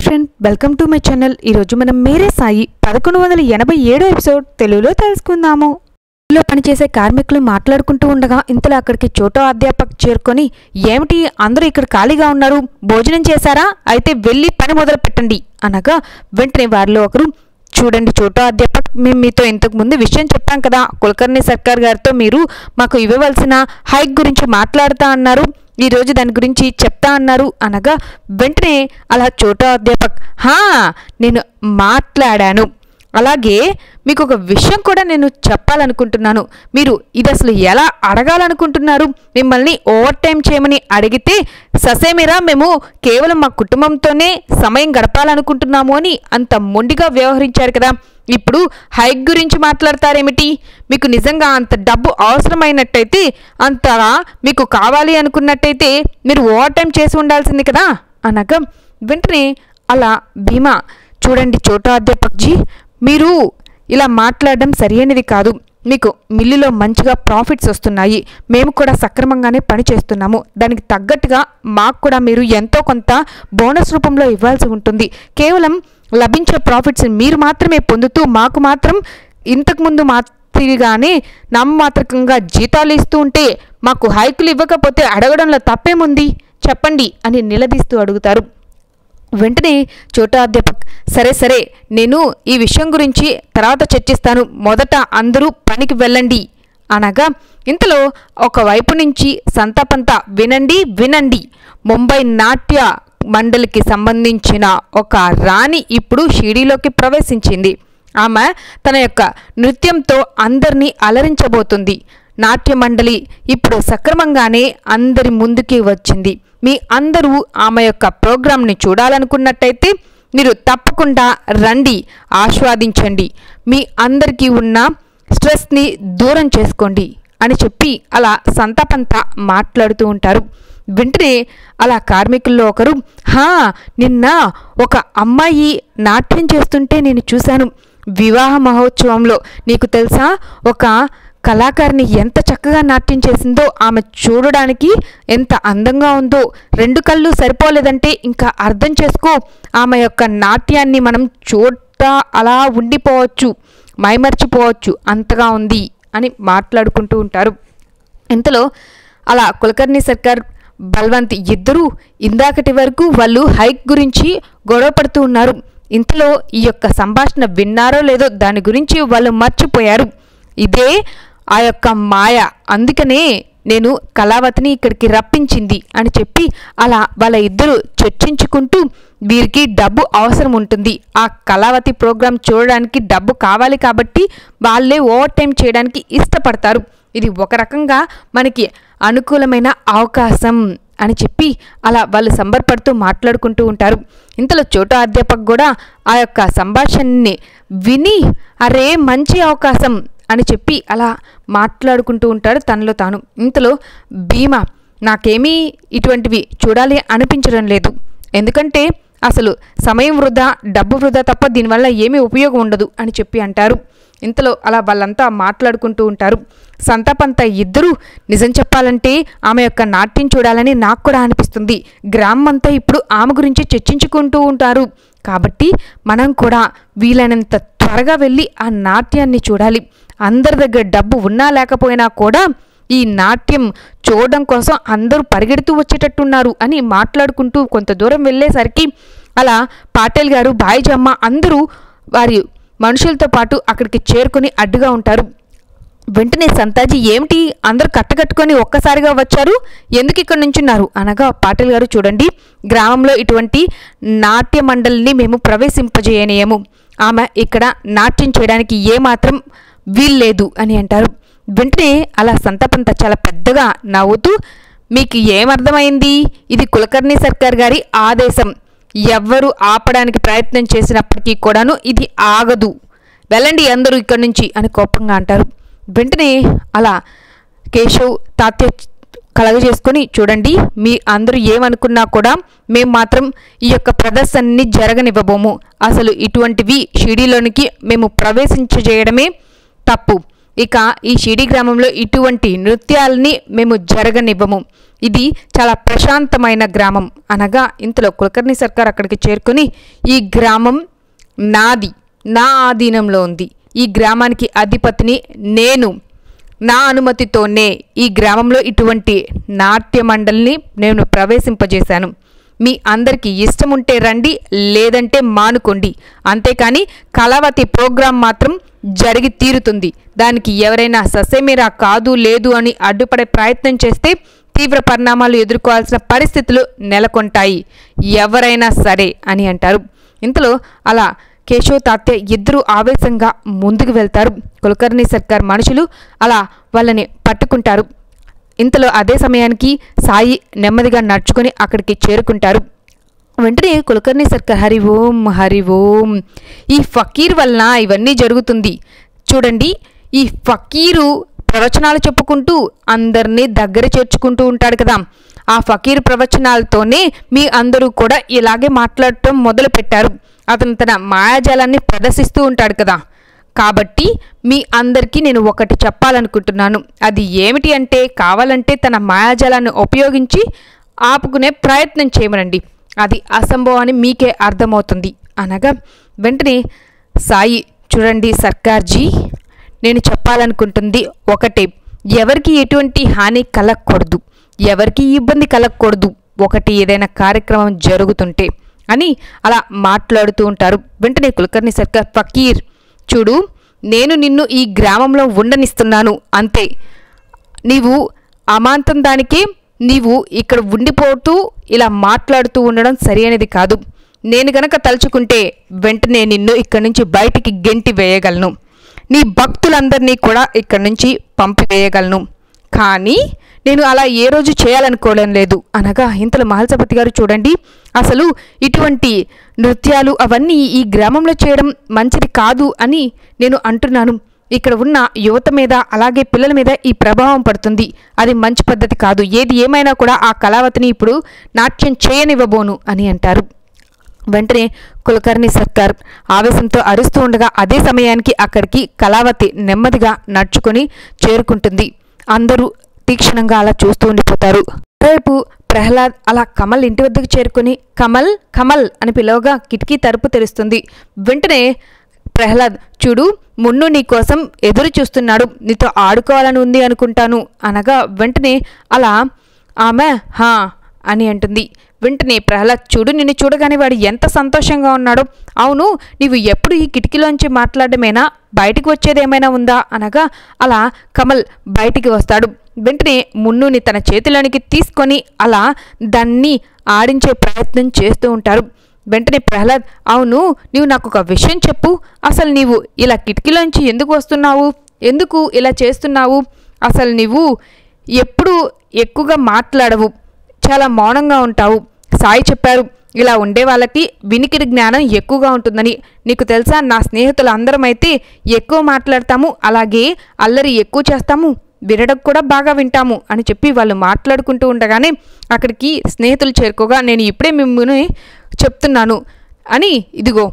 Friend, welcome to my channel. ఈరోజు మనం మేరే Sai 1187 episode తెలుగులో తెలుసుకుందాము. ఇంట్లో పనిచేసే కార్మికులు మాట్లాడుకుంటూ ఉండగా ఇంతలో అక్కడికి చోటో అధ్యాపక్ చేరుకొని, ఏమిటి అందరూ ఇక్కడ ఖాళీగా ఉన్నారు, భోజనం చేశారా, అయితే వెళ్ళి పని మొదలు పెట్టండి అనగా వెంటనే వారిలో ఒకరు, చూడండి చోటో అధ్యాపక్, మేము మీతో ఇంతకు ముందు విషయం చెప్పాం కదా, కులకర్ణి సర్కార్ గారితో మీరు మాకు ఇవ్వవలసిన హైక్ గురించి మాట్లాడుతా అన్నారు, ఈరోజు దాని గురించి చెప్తా అన్నారు అనగా వెంటనే అలా చోటో అధ్యాపక్, నేను మాట్లాడాను, అలాగే మీకు ఒక విషయం కూడా నేను చెప్పాలనుకుంటున్నాను, మీరు ఇది అసలు ఎలా అడగాలనుకుంటున్నారు, మిమ్మల్ని ఓవర్ టైం చేయమని అడిగితే ససేమిరా మేము కేవలం మా కుటుంబంతోనే సమయం గడపాలనుకుంటున్నాము అని అంత మొండిగా వ్యవహరించారు కదా, ఇప్పుడు హైక్ గురించి మాట్లాడతారేమిటి, మీకు నిజంగా అంత డబ్బు అవసరమైనట్టయితే, అంతగా మీకు కావాలి అనుకున్నట్టయితే మీరు ఓవర్ టైం చేసి ఉండాల్సింది కదా అనగా వెంటనే అలా భీమా, చూడండి చోటో అధ్యాపక్జీ, మీరు ఇలా మాట్లాడడం సరైనది కాదు, మీకు మిల్లులో మంచిగా ప్రాఫిట్స్ వస్తున్నాయి, మేము కూడా సక్రమంగానే పని చేస్తున్నాము, దానికి తగ్గట్టుగా మాకు కూడా మీరు ఎంతో కొంత బోనస్ రూపంలో ఇవ్వాల్సి ఉంటుంది, కేవలం లభించే ప్రాఫిట్స్ మీరు మాత్రమే పొందుతూ మాకు మాత్రం ఇంతకుముందు మాదిరిగానే నామమాత్రకంగా జీతాలు ఇస్తూ ఉంటే మాకు హైకులు ఇవ్వకపోతే అడగడంలో తప్పేముంది చెప్పండి అని నిలదీస్తూ అడుగుతారు. వెంటనే చోటో అధ్యాపక్, సరే నేను ఈ విషయం గురించి తర్వాత చర్చిస్తాను, మొదట అందరూ పనికి వెళ్ళండి అనగా ఇంతలో ఒకవైపు నుంచి సంతాపంతా వినండి, ముంబై నాట్య మండలికి సంబంధించిన ఒక రాణి ఇప్పుడు షిరిడీలోకి ప్రవేశించింది, ఆమె తన యొక్క నృత్యంతో అందరినీ అలరించబోతుంది, నాట్య మండలి ఇప్పుడు సక్రమంగానే అందరి ముందుకి వచ్చింది, మీ అందరూ ఆమె యొక్క ప్రోగ్రాంని చూడాలనుకున్నట్టయితే మీరు తప్పకుండా రండి, ఆస్వాదించండి, మీ అందరికీ ఉన్న స్ట్రెస్ని దూరం చేసుకోండి అని చెప్పి అలా సంతాపంతా మాట్లాడుతూ ఉంటారు. వెంటనే అలా కార్మికుల్లో ఒకరు, నిన్న ఒక అమ్మాయి నాట్యం చేస్తుంటే నేను చూశాను, వివాహ మహోత్సవంలో, నీకు తెలుసా ఒక కళాకారిణి ఎంత చక్కగా నాట్యం చేసిందో, ఆమె చూడడానికి ఎంత అందంగా ఉందో, రెండు కళ్ళు సరిపోలేదంటే ఇంకా అర్థం చేసుకో, ఆమె యొక్క నాట్యాన్ని మనం చూడతా అలా ఉండిపోవచ్చు, మైమర్చిపోవచ్చు, అంతగా ఉంది అని మాట్లాడుకుంటూ ఉంటారు. ఇంతలో అలా కులకర్ణి సర్కార్ బల్వంత్ ఇద్దరూ ఇందాకటి వరకు వాళ్ళు హైక్ గురించి గొడవ పడుతూ ఉన్నారు, ఇంతలో ఈ యొక్క సంభాషణ విన్నారో లేదో దాని గురించి వాళ్ళు మర్చిపోయారు, ఇదే ఆ యొక్క మాయ, అందుకనే నేను కళావతిని ఇక్కడికి రప్పించింది అని చెప్పి అలా వాళ్ళ ఇద్దరు చర్చించుకుంటూ, వీరికి డబ్బు అవసరం ఉంటుంది, ఆ కళావతి ప్రోగ్రాం చూడడానికి డబ్బు కావాలి కాబట్టి వాళ్ళే ఓవర్ టైం చేయడానికి ఇష్టపడతారు, ఇది ఒక రకంగా మనకి అనుకూలమైన అవకాశం అని చెప్పి అలా వాళ్ళు సంబరపడుతూ మాట్లాడుకుంటూ ఉంటారు. ఇంతలో చోటో అధ్యాపక్ కూడా ఆ యొక్క సంభాషణని విని, అరే మంచి అవకాశం అని చెప్పి అలా మాట్లాడుకుంటూ ఉంటాడు తనలో తాను. ఇంతలో భీమా, నాకేమీ ఇటువంటివి చూడాలి అనిపించడం లేదు, ఎందుకంటే అసలు సమయం వృధా, డబ్బు వృధా తప్ప దీనివల్ల ఏమీ ఉపయోగం ఉండదు అని చెప్పి అంటారు. ఇంతలో అలా వాళ్ళంతా మాట్లాడుకుంటూ ఉంటారు. సంతాపంతా ఇద్దరూ, నిజం చెప్పాలంటే ఆమె యొక్క నాట్యం చూడాలని నాకు కూడా అనిపిస్తుంది, గ్రామం అంతా ఇప్పుడు ఆమె గురించి చర్చించుకుంటూ ఉంటారు, కాబట్టి మనం కూడా వీలైనంత త్వరగా వెళ్ళి ఆ నాట్యాన్ని చూడాలి, అందరి దగ్గర డబ్బు ఉన్నా లేకపోయినా కూడా ఈ నాట్యం చూడడం కోసం అందరూ పరిగెడుతూ వచ్చేటట్టున్నారు అని మాట్లాడుకుంటూ కొంత దూరం వెళ్ళేసరికి అలా పాటేల్ గారు, బాయిజమ్మ అందరూ వారి మనుషులతో పాటు అక్కడికి చేరుకొని అడ్డుగా ఉంటారు. వెంటనే సంతాజీ, ఏమిటి అందరూ కట్టకట్టుకొని ఒక్కసారిగా వచ్చారు, ఎందుకు ఇక్కడ నుంచున్నారు అనగా పాటేల్ గారు, చూడండి గ్రామంలో ఇటువంటి నాట్య మండలిని మేము ప్రవేశింపజేయనీయము, ఆమె ఇక్కడ నాట్యం చేయడానికి ఏమాత్రం వీల్లేదు అని అంటారు. వెంటనే అలా సంతాపంతా చాలా పెద్దగా నవ్వుతూ, మీకు ఏమర్థమైంది, ఇది కులకర్ణి సర్కార్ గారి ఆదేశం, ఎవ్వరూ ఆపడానికి ప్రయత్నం చేసినప్పటికీ కూడాను ఇది ఆగదు, వెళ్ళండి అందరూ ఇక్కడి నుంచి అని కోపంగా అంటారు. వెంటనే అలా కేశవ్ తాత్య కలగజేసుకొని, చూడండి మీ అందరూ ఏమనుకున్నా కూడా మేము మాత్రం ఈ యొక్క ప్రదర్శనని జరగనివ్వబోము, అసలు ఇటువంటివి షిరిడీలోనికి మేము ప్రవేశించజేయడమే తప్పు, ఇక ఈ షిరిడి గ్రామంలో ఇటువంటి నృత్యాలని మేము జరగనివ్వము, ఇది చాలా ప్రశాంతమైన గ్రామం అనగా ఇంతలో కులకర్ణి సర్కార్ అక్కడికి చేరుకొని ఈ గ్రామం నాది, నా ఆధీనంలో ఉంది, ఈ గ్రామానికి అధిపతిని నేను, నా అనుమతితోనే ఈ గ్రామంలో ఇటువంటి నాట్య మండలిని నేను ప్రవేశింపజేశాను. మీ అందరికీ ఇష్టం ఉంటే రండి, లేదంటే మానుకోండి, అంతేకాని కళావతి ప్రోగ్రాం మాత్రం జరిగి తీరుతుంది. దానికి ఎవరైనా ససేమిరా కాదు లేదు అని అడ్డుపడే ప్రయత్నం చేస్తే తీవ్ర పరిణామాలు ఎదుర్కోవాల్సిన పరిస్థితులు నెలకొంటాయి, ఎవరైనా సరే అని అంటారు. ఇంతలో అలా కేశవ్ తాత్య ఇద్దరు ఆవేశంగా ముందుకు వెళ్తారు. కులకర్ణి సర్కార్ మనుషులు అలా వాళ్ళని పట్టుకుంటారు. ఇంతలో అదే సమయానికి సాయి నెమ్మదిగా నడుచుకొని అక్కడికి చేరుకుంటారు. వెంటనే కులకర్ణి సర్కార్ హరి ఓం హరి ఓం, ఈ ఫకీర్ వలన ఇవన్నీ జరుగుతుంది చూడండి. ఈ ఫకీరు ప్రవచనాలు చెప్పుకుంటూ అందరినీ దగ్గర చేర్చుకుంటూ ఉంటాడు కదా, ఆ ఫకీర్ ప్రవచనాలతోనే మీ అందరూ కూడా ఇలాగే మాట్లాడటం మొదలు పెట్టారు. అతను తన మాయాజాలాన్ని ప్రదర్శిస్తూ ఉంటాడు కదా, కాబట్టి మీ అందరికీ నేను ఒకటి చెప్పాలనుకుంటున్నాను. అది ఏమిటి అంటే, కావాలంటే తన మాయాజాలాన్ని ఉపయోగించి ఆపుకునే ప్రయత్నం చేయమనండి, అది అసంభవం అని మీకే అర్థమవుతుంది అనగా వెంటనే సాయి చూడండి సర్కార్జీ, నేను చెప్పాలనుకుంటుంది ఒకటే, ఎవరికి ఎటువంటి హాని కలగకూడదు, ఎవరికి ఇబ్బంది కలగకూడదు ఒకటి ఏదైనా కార్యక్రమం జరుగుతుంటే అని అలా మాట్లాడుతూ ఉంటారు. వెంటనే కులకర్ణి సర్కార్ ఫకీర్ చూడు, నేను నిన్ను ఈ గ్రామంలో ఉండనిస్తున్నాను అంతే, నీవు అమాంతం దానికే నీవు ఇక్కడ ఉండిపోతూ ఇలా మాట్లాడుతూ ఉండడం సరి అనేది కాదు. నేను గనక తలుచుకుంటే వెంటనే నిన్ను ఇక్కడి నుంచి బయటికి గెంటి వేయగలను, నీ భక్తులందరినీ కూడా ఇక్కడి నుంచి పంపివేయగలను, కానీ నేను అలా ఏ రోజు చేయాలనుకోవడం లేదు అనగా ఇంతలో మహల్సపతి గారు చూడండి, అసలు ఇటువంటి నృత్యాలు అవన్నీ ఈ గ్రామంలో చేయడం మంచిది కాదు అని నేను అంటున్నాను. ఇక్కడ ఉన్న యువత మీద అలాగే పిల్లల మీద ఈ ప్రభావం పడుతుంది, అది మంచి పద్ధతి కాదు. ఏది ఏమైనా కూడా ఆ కళావతిని ఇప్పుడు నాట్యం చేయనివ్వబోను అని అంటారు. వెంటనే కులకర్ణి సర్కార్ ఆవేశంతో అరుస్తూ ఉండగా అదే సమయానికి అక్కడికి కళావతి నెమ్మదిగా నడుచుకొని చేరుకుంటుంది. అందరూ తీక్షణంగా అలా చూస్తూ ఉండిపోతారు. రేపు ప్రహ్లాద్ అలా కమల్ ఇంటి వద్దకు చేరుకుని కమల్ కమల్ అని పిలవగా కిటికీ తలుపు తెరుస్తుంది. వెంటనే ప్రహ్లాద్ చూడు, మున్ను నీ కోసం ఎదురు చూస్తున్నాడు, నీతో ఆడుకోవాలని ఉంది అనుకుంటాను అనగా వెంటనే అలా ఆమె హా అని అంటుంది. వెంటనే ప్రహ్లాద్ చూడు, నిన్ను చూడగానే వాడు ఎంత సంతోషంగా ఉన్నాడో, అవును నీవు ఎప్పుడు ఈ కిటికీలోంచి మాట్లాడమేనా, బయటికి వచ్చేదేమైనా ఉందా అనగా అలా కమల్ బయటికి వస్తాడు. వెంటనే మున్నుని తన చేతిలోనికి తీసుకొని అలా దాన్ని ఆడించే ప్రయత్నం చేస్తూ ఉంటారు. వెంటనే ప్రహ్లాద్ అవును నీవు నాకు ఒక విషయం చెప్పు, అసలు నీవు ఇలా కిటికీలోంచి ఎందుకు వస్తున్నావు, ఎందుకు ఇలా చేస్తున్నావు, అసలు నీవు ఎప్పుడు ఎక్కువగా మాట్లాడవు, చాలా మౌనంగా ఉంటావు. సాయి చెప్పారు ఇలా ఉండే వాళ్ళకి వినికిడి జ్ఞానం ఎక్కువగా ఉంటుందని. నీకు తెలుసా, నా స్నేహితులు అందరం అయితే ఎక్కువ మాట్లాడతాము, అలాగే అల్లరి ఎక్కువ చేస్తాము, వినడం కూడా బాగా వింటాము అని చెప్పి వాళ్ళు మాట్లాడుకుంటూ ఉండగానే అక్కడికి స్నేహితులు చేరుకోగా నేను ఇప్పుడే మిమ్మల్ని చెప్తున్నాను అని, ఇదిగో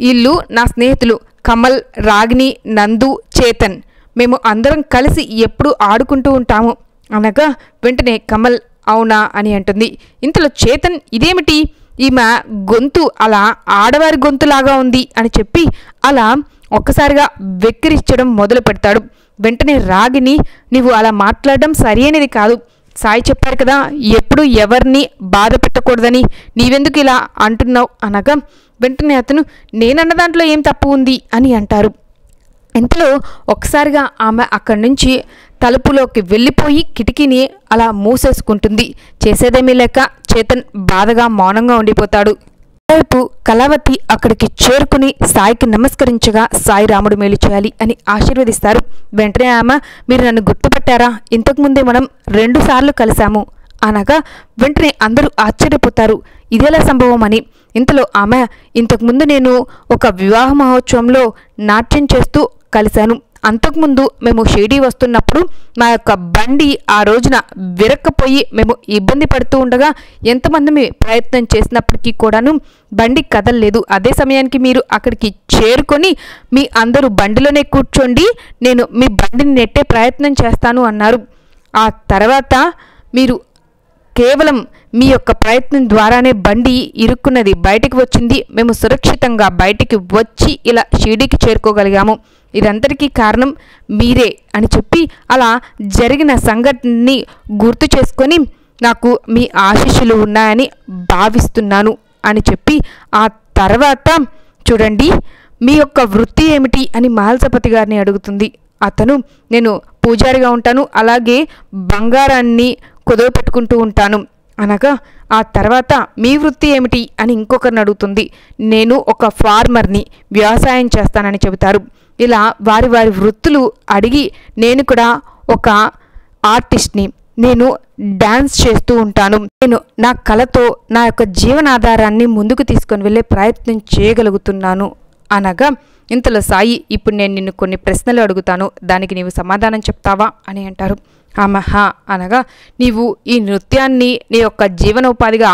వీళ్ళు నా స్నేహితులు కమల్, రాగిని, నందు, చేతన్, మేము అందరం కలిసి ఎప్పుడు ఆడుకుంటూ ఉంటాము అనగా వెంటనే కమల్ అవునా అని అంటుంది. ఇంతలో చేతన్ ఇదేమిటి, ఈమె గొంతు అలా ఆడవారి గొంతులాగా ఉంది అని చెప్పి అలా ఒక్కసారిగా వెక్కిరించడం మొదలు పెడతాడు. వెంటనే రాగిని నీవు అలా మాట్లాడడం సరి అనేది కాదు, సాయి చెప్పారు కదా ఎప్పుడు ఎవరిని బాధ పెట్టకూడదని, నీవెందుకు ఇలా అంటున్నావు అనగా వెంటనే అతను నేనన్న దాంట్లో ఏం తప్పు ఉంది అని అంటారు. ఇంతలో ఒకసారిగా ఆమె అక్కడి నుంచి తలుపులోకి వెళ్ళిపోయి కిటికీని అలా మూసేసుకుంటుంది. చేసేదేమీ లేక చేతన్ బాధగా మౌనంగా ఉండిపోతాడు. రేపు కళావతి అక్కడికి చేరుకుని సాయికి నమస్కరించగా సాయి రాముడు మేలు చేయాలి అని ఆశీర్వదిస్తారు. వెంటనే ఆమె మీరు నన్ను గుర్తుపట్టారా, ఇంతకుముందే మనం 2 సార్లు కలిశాము అనగా వెంటనే అందరూ ఆశ్చర్యపోతారు ఇదేలా సంభవం అని. ఇంతలో ఆమె ఇంతకుముందు నేను ఒక వివాహ మహోత్సవంలో నాట్యం చేస్తూ కలిశాను, అంతకుముందు మేము షిరిడీ వస్తున్నప్పుడు మా యొక్క బండి ఆ రోజున విరక్కపోయి మేము ఇబ్బంది పడుతూ ఉండగా ఎంతమంది ప్రయత్నం చేసినప్పటికీ కూడాను బండి కదలలేదు. అదే సమయానికి మీరు అక్కడికి చేరుకొని మీ అందరూ బండిలోనే కూర్చోండి, నేను మీ బండిని నెట్టే ప్రయత్నం చేస్తాను అన్నారు. ఆ తర్వాత మీరు కేవలం మీ యొక్క ప్రయత్నం ద్వారానే బండి ఇరుక్కున్నది, బయటికి వచ్చింది, మేము సురక్షితంగా బయటికి వచ్చి ఇలా షిరిడీకి చేరుకోగలిగాము. ఇదంతటికీ కారణం మీరే అని చెప్పి అలా జరిగిన సంఘటనని గుర్తు చేసుకొని నాకు మీ ఆశీస్సులు ఉన్నాయని భావిస్తున్నాను అని చెప్పి ఆ తర్వాత చూడండి మీ యొక్క వృత్తి ఏమిటి అని మహల్సపతి గారిని అడుగుతుంది. అతను నేను పూజారిగా ఉంటాను, అలాగే బంగారాన్ని కుదవ పెట్టుకుంటూ ఉంటాను అనగా ఆ తర్వాత మీ వృత్తి ఏమిటి అని ఇంకొకరిని అడుగుతుంది. నేను ఒక ఫార్మర్ని, వ్యవసాయం చేస్తానని చెబుతారు. ఇలా వారి వారి వృత్తులు అడిగి నేను కూడా ఒక ఆర్టిస్ట్ని, నేను డ్యాన్స్ చేస్తూ ఉంటాను, నేను నా కళతో నా యొక్క జీవనాధారాన్ని ముందుకు తీసుకొని వెళ్ళే ప్రయత్నం చేయగలుగుతున్నాను అనగా ఇంతలో సాయి ఇప్పుడు నేను నిన్ను కొన్ని ప్రశ్నలు అడుగుతాను, దానికి నీవు సమాధానం చెప్తావా అని అంటారు. ఆమహా అనగా నీవు ఈ నృత్యాన్ని నీ యొక్క జీవనోపాధిగా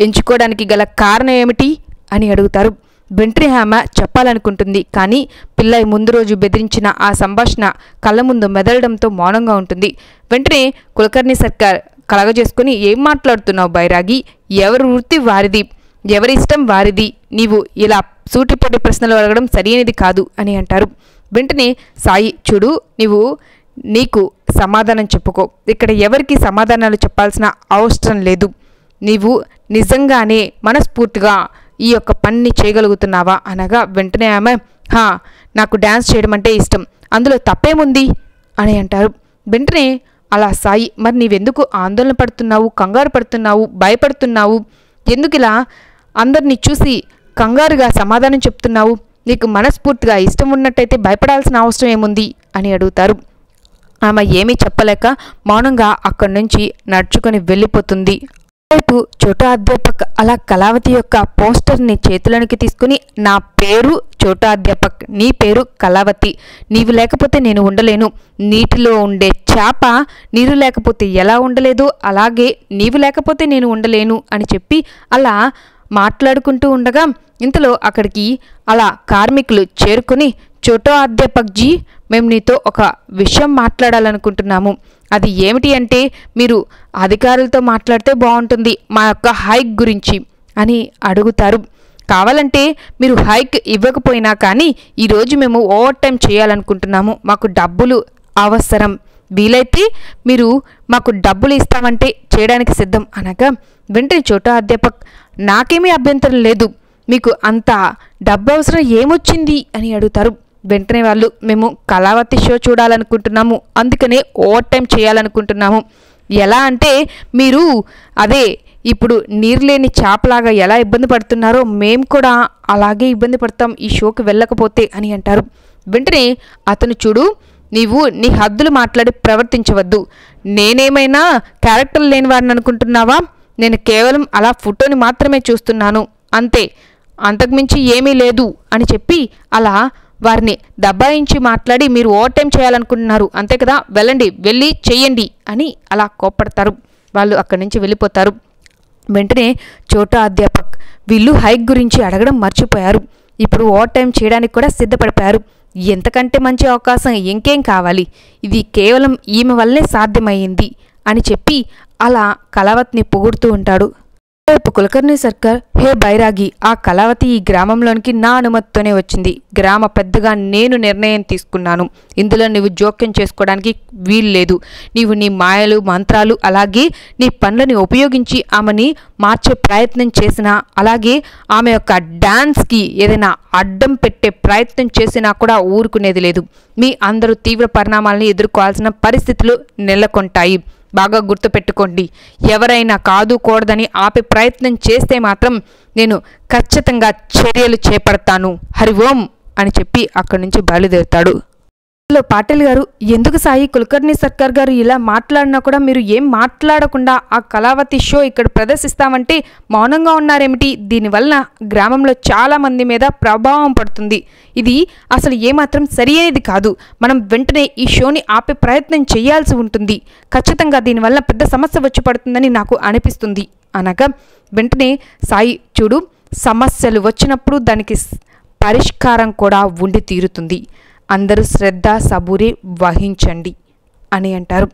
ఎంచుకోవడానికి గల కారణం ఏమిటి అని అడుగుతారు. వెంటనే ఆమె చెప్పాలనుకుంటుంది, కానీ పిల్లై ముందు రోజు బెదిరించిన ఆ సంభాషణ కళ్ళ ముందు మెదలడంతో మౌనంగా ఉంటుంది. వెంటనే కులకర్ణి సర్కార్ కలగజేసుకుని ఏం మాట్లాడుతున్నావు బైరాగి, ఎవరి వృత్తి వారిది, ఎవరి ఇష్టం వారిది, నీవు ఇలా సూటిపోటి ప్రశ్నలు అడగడం సరైనది కాదు అని అంటారు. వెంటనే సాయి చూడు, నీకు సమాధానం చెప్పుకో, ఇక్కడ ఎవరికి సమాధానాలు చెప్పాల్సిన అవసరం లేదు, నీవు నిజంగానే మనస్ఫూర్తిగా ఈ యొక్క పనిని చేయగలుగుతున్నావా అనగా వెంటనే ఆమె నాకు డ్యాన్స్ చేయడం అంటే ఇష్టం, అందులో తప్పేముంది అని అంటారు. వెంటనే అలా సాయి మరి నీవెందుకు ఆందోళన పడుతున్నావు, కంగారు పడుతున్నావు, భయపడుతున్నావు, ఎందుకు ఇలా అందరినీ చూసి కంగారుగా సమాధానం చెప్తున్నావు, నీకు మనస్ఫూర్తిగా ఇష్టం ఉన్నట్టయితే భయపడాల్సిన అవసరం ఏముంది అని అడుగుతారు. ఆమె ఏమీ చెప్పలేక మౌనంగా అక్కడి నుంచి నడుచుకొని వెళ్ళిపోతుంది. వైపు చోటా అధ్యాపక్ అలా కళావతి యొక్క పోస్టర్ని చేతులోనికి తీసుకుని నా పేరు చోటా అధ్యాపక్, నీ పేరు కళావతి, నీవు లేకపోతే నేను ఉండలేను, నీటిలో ఉండే చేప నీరు లేకపోతే ఎలా ఉండలేదో అలాగే నీవు లేకపోతే నేను ఉండలేను అని చెప్పి అలా మాట్లాడుకుంటూ ఉండగా ఇంతలో అక్కడికి అలా కార్మికులు చేరుకుని చోటా అధ్యాపక్ జీ, మేము నీతో ఒక విషయం మాట్లాడాలనుకుంటున్నాము, అది ఏమిటి అంటే మీరు అధికారులతో మాట్లాడితే బాగుంటుంది మా యొక్క హైక్ గురించి అని అడుగుతారు. కావాలంటే మీరు హైక్ ఇవ్వకపోయినా కానీ ఈరోజు మేము ఓవర్ టైం చేయాలనుకుంటున్నాము, మాకు డబ్బులు అవసరం, వీలైతే మీరు మాకు డబ్బులు ఇస్తామంటే చేయడానికి సిద్ధం అనగా వెంటనే చోటా అధ్యాపక్ నాకేమీ అభ్యంతరం లేదు, మీకు అంత డబ్బు అవసరం ఏమొచ్చింది అని అడుగుతారు. వెంటనే వాళ్ళు మేము కళావతి షో చూడాలనుకుంటున్నాము, అందుకనే ఓవర్ టైం చేయాలనుకుంటున్నాము, ఎలా అంటే మీరు అదే ఇప్పుడు నీరు లేని చేపలాగా ఎలా ఇబ్బంది పడుతున్నారో మేము కూడా అలాగే ఇబ్బంది పడతాం ఈ షోకి వెళ్ళకపోతే అని అంటారు. వెంటనే అతను చూడు, నీవు నీ హద్దులు మాట్లాడి ప్రవర్తించవద్దు, నేనేమైనా క్యారెక్టర్ లేని వాడిని అనుకుంటున్నావా, నేను కేవలం అలా ఫోటోని మాత్రమే చూస్తున్నాను అంతే, అంతకుమించి ఏమీ లేదు అని చెప్పి అలా వారిని దబాయించి మాట్లాడి మీరు ఓవర్ టైం చేయాలనుకుంటున్నారు అంతే కదా, వెళ్ళండి, వెళ్ళి చెయ్యండి అని అలా కోప్పడతారు. వాళ్ళు అక్కడి నుంచి వెళ్ళిపోతారు. వెంటనే చోటా అధ్యాపక్ వీళ్ళు హైక్ గురించి అడగడం మర్చిపోయారు, ఇప్పుడు ఓవర్ టైం చేయడానికి కూడా సిద్ధపడిపోయారు. ఎంతకంటే మంచి అవకాశం ఇంకేం కావాలి, ఇది కేవలం ఈమె వల్లే సాధ్యమయ్యింది అని చెప్పి అలా కళావతిని పొగుడుతూ ఉంటాడు. రేపు కులకర్ణి సర్కార్, హే బైరాగి, ఆ కళావతి ఈ గ్రామంలోనికి నా అనుమతితోనే వచ్చింది, గ్రామ పెద్దగా నేను నిర్ణయం తీసుకున్నాను, ఇందులో నీవు జోక్యం చేసుకోవడానికి వీల్లేదు, నీవు నీ మాయలు మంత్రాలు అలాగే నీ పనులని ఉపయోగించి ఆమెని మార్చే ప్రయత్నం చేసినా అలాగే ఆమె యొక్క డాన్స్కి ఏదైనా అడ్డం పెట్టే ప్రయత్నం చేసినా కూడా ఊరుకునేది లేదు, మీ అందరూ తీవ్ర పరిణామాలని ఎదుర్కోవాల్సిన పరిస్థితులు నెలకొంటాయి, బాగా గుర్తుపెట్టుకోండి, ఎవరైనా కాదు కూడదని ఆపే ప్రయత్నం చేస్తే మాత్రం నేను ఖచ్చితంగా చర్యలు చేపడతాను, హరి ఓం అని చెప్పి అక్కడి నుంచి బయలుదేరుతాడు. లో పాటిల్ గారు, ఎందుకు సాయి కులకర్ణి సర్కార్ గారు ఇలా మాట్లాడినా కూడా మీరు ఏం మాట్లాడకుండా ఆ కళావతి షో ఇక్కడ ప్రదర్శిస్తామంటే మౌనంగా ఉన్నారేమిటి? దీనివల్ల గ్రామంలో చాలా మంది మీద ప్రభావం పడుతుంది. ఇది అసలు ఏమాత్రం సరియైనది కాదు. మనం వెంటనే ఈ షోని ఆపే ప్రయత్నం చేయాల్సి ఉంటుంది. ఖచ్చితంగా దీనివల్ల పెద్ద సమస్య వచ్చి పడుతుందని నాకు అనిపిస్తుంది అనగా వెంటనే సాయి, చూడు, సమస్యలు వచ్చినప్పుడు దానికి పరిష్కారం కూడా ఉండి తీరుతుంది. అందరూ శ్రద్ధ సబూరి వహించండి అని అంటారు.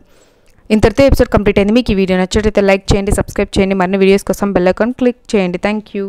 ఇంతటితో ఎపిసోడ్ కంప్లీట్ అయింది. మీకు ఈ వీడియో నచ్చినట్లయితే లైక్ చేయండి, సబ్స్క్రైబ్ చేయండి. మరిన్ని వీడియోస్ కోసం బెల్ ఐకాన్ క్లిక్ చేయండి. Thank you.